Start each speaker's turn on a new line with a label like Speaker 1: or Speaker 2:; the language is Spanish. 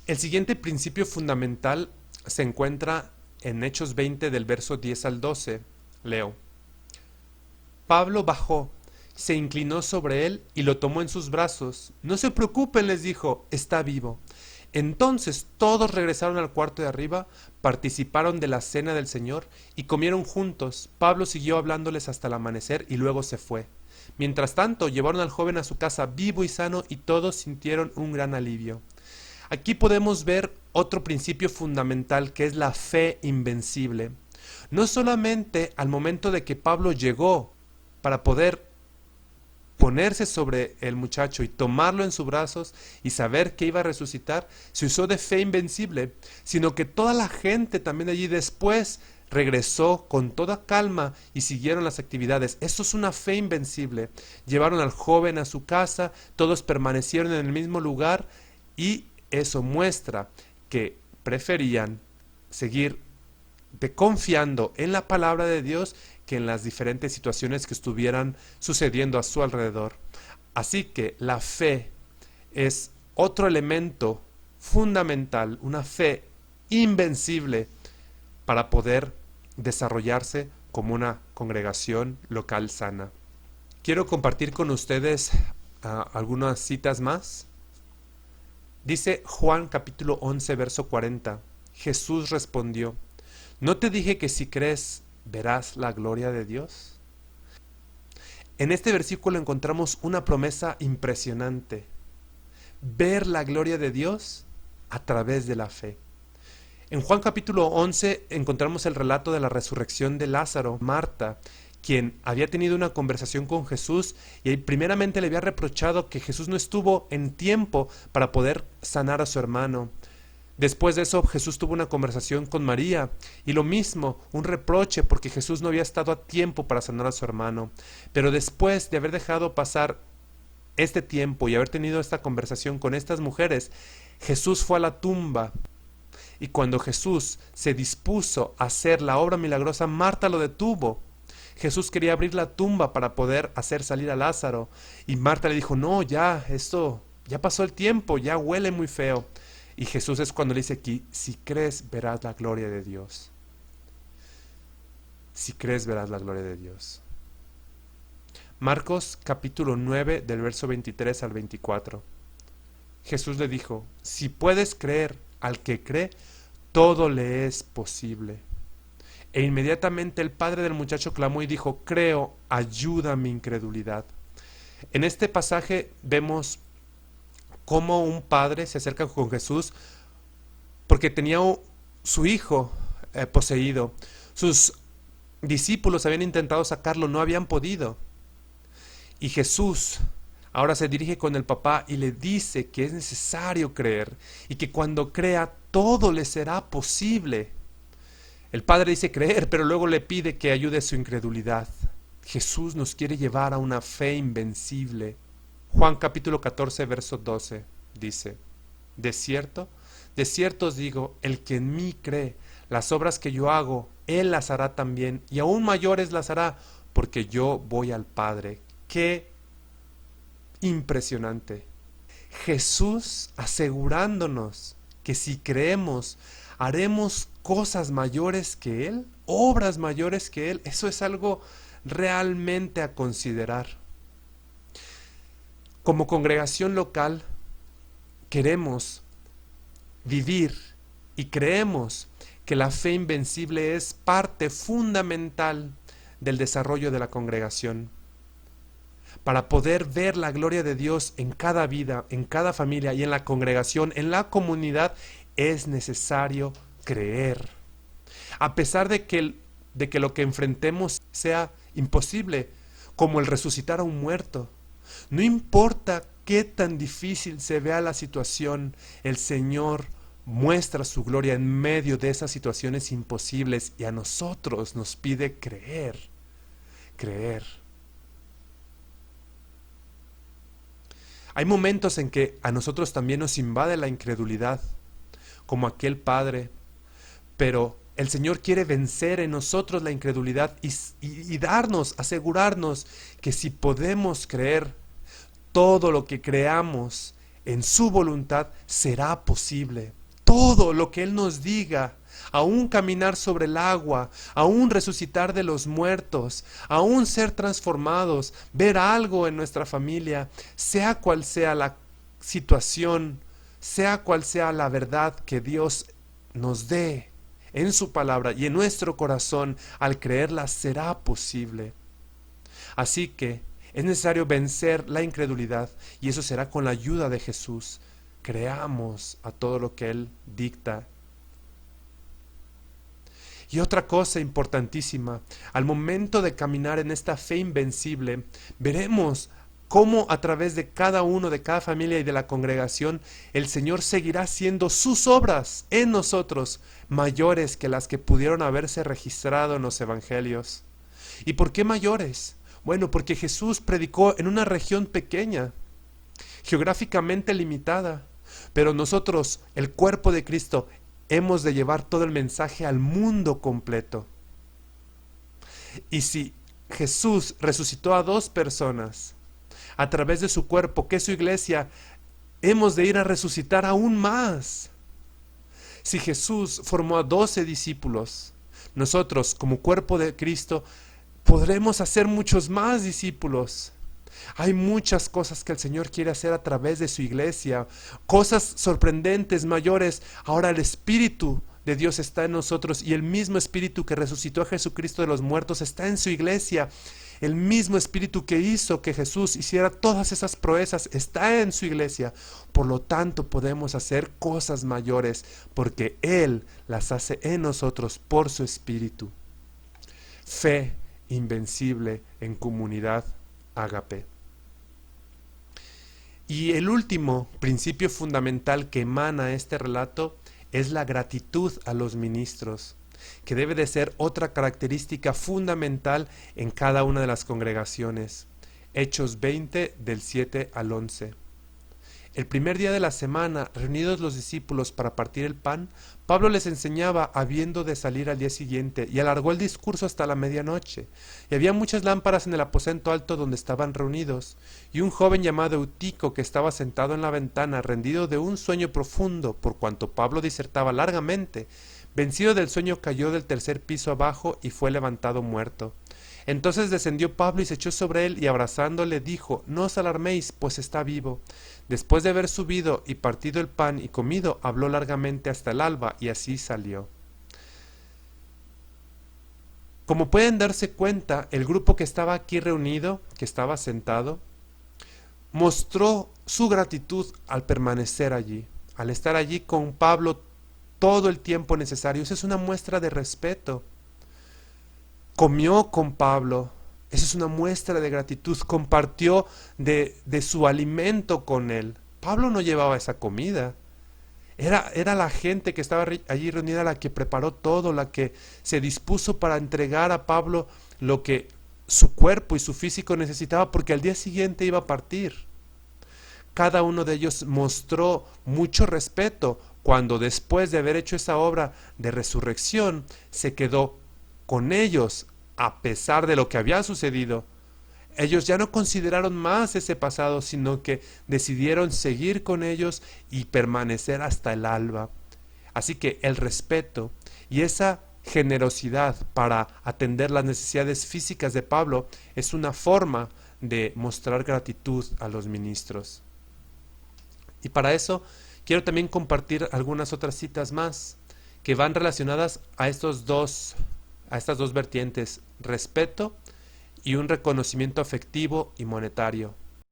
Speaker 1: El siguiente principio fundamental se encuentra en Hechos 20 del verso 10 al 12. Leo. Pablo bajó, se inclinó sobre él y lo tomó en sus brazos. No se preocupen, les dijo, está vivo. Entonces todos regresaron al cuarto de arriba, participaron de la cena del Señor y comieron juntos. Pablo siguió hablándoles hasta el amanecer y luego se fue. Mientras tanto, llevaron al joven a su casa vivo y sano y todos sintieron un gran alivio. Aquí podemos ver otro principio fundamental que es la fe invencible. No solamente al momento de que Pablo llegó para poder ponerse sobre el muchacho y tomarlo en sus brazos y saber que iba a resucitar, se usó de fe invencible, sino que toda la gente también allí después regresó con toda calma y siguieron las actividades. Eso es una fe invencible. Llevaron al joven a su casa, todos permanecieron en el mismo lugar y eso muestra que preferían seguir confiando en la palabra de Dios que en las diferentes situaciones que estuvieran sucediendo a su alrededor. Así que la fe es otro elemento fundamental, una fe invencible para poder desarrollarse como una congregación local sana. Quiero compartir con ustedes algunas citas más. Dice Juan capítulo 11 verso 40. Jesús respondió: ¿No te dije que si crees verás la gloria de Dios? En este versículo encontramos una promesa impresionante: ver la gloria de Dios a través de la fe. En Juan capítulo 11 encontramos el relato de la resurrección de Lázaro. Marta, quien había tenido una conversación con Jesús y primeramente le había reprochado que Jesús no estuvo en tiempo para poder sanar a su hermano. Después de eso Jesús tuvo una conversación con María y lo mismo, un reproche porque Jesús no había estado a tiempo para sanar a su hermano. Pero después de haber dejado pasar este tiempo y haber tenido esta conversación con estas mujeres, Jesús fue a la tumba. Y cuando Jesús se dispuso a hacer la obra milagrosa, Marta lo detuvo. Jesús quería abrir la tumba para poder hacer salir a Lázaro. Y Marta le dijo: no, ya, esto, ya pasó el tiempo, ya huele muy feo. Y Jesús es cuando le dice aquí: si crees, verás la gloria de Dios. Si crees, verás la gloria de Dios. Marcos capítulo 9 del verso 23 al 24. Jesús le dijo: si puedes creer, al que cree, todo le es posible. E inmediatamente el padre del muchacho clamó y dijo: creo, ayuda mi incredulidad. En este pasaje vemos cómo un padre se acerca con Jesús porque tenía su hijo poseído. Sus discípulos habían intentado sacarlo, no habían podido. Y Jesús ahora se dirige con el papá y le dice que es necesario creer y que cuando crea todo le será posible. El padre dice creer, pero luego le pide que ayude su incredulidad. Jesús nos quiere llevar a una fe invencible. Juan capítulo 14 verso 12 dice: de cierto os digo, el que en mí cree, las obras que yo hago, él las hará también, y aún mayores las hará, porque yo voy al Padre. ¡Qué impresionante! Jesús asegurándonos que si creemos, haremos cosas mayores que Él, obras mayores que Él. Eso es algo realmente a considerar. Como congregación local, queremos vivir y creemos que la fe invencible es parte fundamental del desarrollo de la congregación. Para poder ver la gloria de Dios en cada vida, en cada familia y en la congregación, en la comunidad, es necesario creer. A pesar de que lo que enfrentemos sea imposible, como el resucitar a un muerto, no importa qué tan difícil se vea la situación, el Señor muestra su gloria en medio de esas situaciones imposibles y a nosotros nos pide creer, creer. Hay momentos en que a nosotros también nos invade la incredulidad, como aquel padre, pero el Señor quiere vencer en nosotros la incredulidad y darnos, asegurarnos que si podemos creer, todo lo que creamos en su voluntad será posible. Todo lo que Él nos diga, aún caminar sobre el agua, aún resucitar de los muertos, aún ser transformados, ver algo en nuestra familia, sea cual sea la situación, sea cual sea la verdad que Dios nos dé en su palabra y en nuestro corazón, al creerla será posible. Así que es necesario vencer la incredulidad y eso será con la ayuda de Jesús. Creamos a todo lo que Él dicta. Y otra cosa importantísima, al momento de caminar en esta fe invencible, veremos cómo a través de cada uno, de cada familia y de la congregación, el Señor seguirá haciendo sus obras en nosotros, mayores que las que pudieron haberse registrado en los evangelios. ¿Y por qué mayores? Bueno, porque Jesús predicó en una región pequeña, geográficamente limitada, pero nosotros, el cuerpo de Cristo, hemos de llevar todo el mensaje al mundo completo. Y si Jesús resucitó a 2 personas a través de su cuerpo, que es su iglesia, hemos de ir a resucitar aún más. Si Jesús formó a 12 discípulos, nosotros como cuerpo de Cristo podremos hacer muchos más discípulos. Hay muchas cosas que el Señor quiere hacer a través de su iglesia, cosas sorprendentes, mayores. Ahora el Espíritu de Dios está en nosotros y el mismo Espíritu que resucitó a Jesucristo de los muertos está en su iglesia. El mismo Espíritu que hizo que Jesús hiciera todas esas proezas está en su iglesia. Por lo tanto, podemos hacer cosas mayores porque Él las hace en nosotros por su Espíritu. Fe invencible en comunidad ágape. Y el último principio fundamental que emana este relato es la gratitud a los ministros, que debe de ser otra característica fundamental en cada una de las congregaciones. Hechos 20 del 7 al 11. El primer día de la semana, reunidos los discípulos para partir el pan, Pablo les enseñaba habiendo de salir al día siguiente, y alargó el discurso hasta la medianoche. Y había muchas lámparas en el aposento alto donde estaban reunidos, y un joven llamado Eutico, que estaba sentado en la ventana, rendido de un sueño profundo, por cuanto Pablo disertaba largamente, vencido del sueño cayó del 3er piso abajo y fue levantado muerto. Entonces descendió Pablo y se echó sobre él y abrazándole dijo: No os alarméis, pues está vivo. Después de haber subido y partido el pan y comido, habló largamente hasta el alba y así salió. Como pueden darse cuenta, el grupo que estaba aquí reunido, que estaba sentado, mostró su gratitud al permanecer allí, al estar allí con Pablo todo el tiempo necesario. Esa es una muestra de respeto. Comió con Pablo, esa es una muestra de gratitud, compartió de su alimento con él. Pablo no llevaba esa comida, era la gente que estaba allí reunida la que preparó todo, la que se dispuso para entregar a Pablo lo que su cuerpo y su físico necesitaba, porque al día siguiente iba a partir. Cada uno de ellos mostró mucho respeto cuando después de haber hecho esa obra de resurrección se quedó con ellos, a pesar de lo que había sucedido. Ellos ya no consideraron más ese pasado, sino que decidieron seguir con ellos y permanecer hasta el alba. Así que el respeto y esa generosidad para atender las necesidades físicas de Pablo es una forma de mostrar gratitud a los ministros. Y para eso quiero también compartir algunas otras citas más que van relacionadas a estas dos vertientes: respeto y un reconocimiento afectivo y monetario.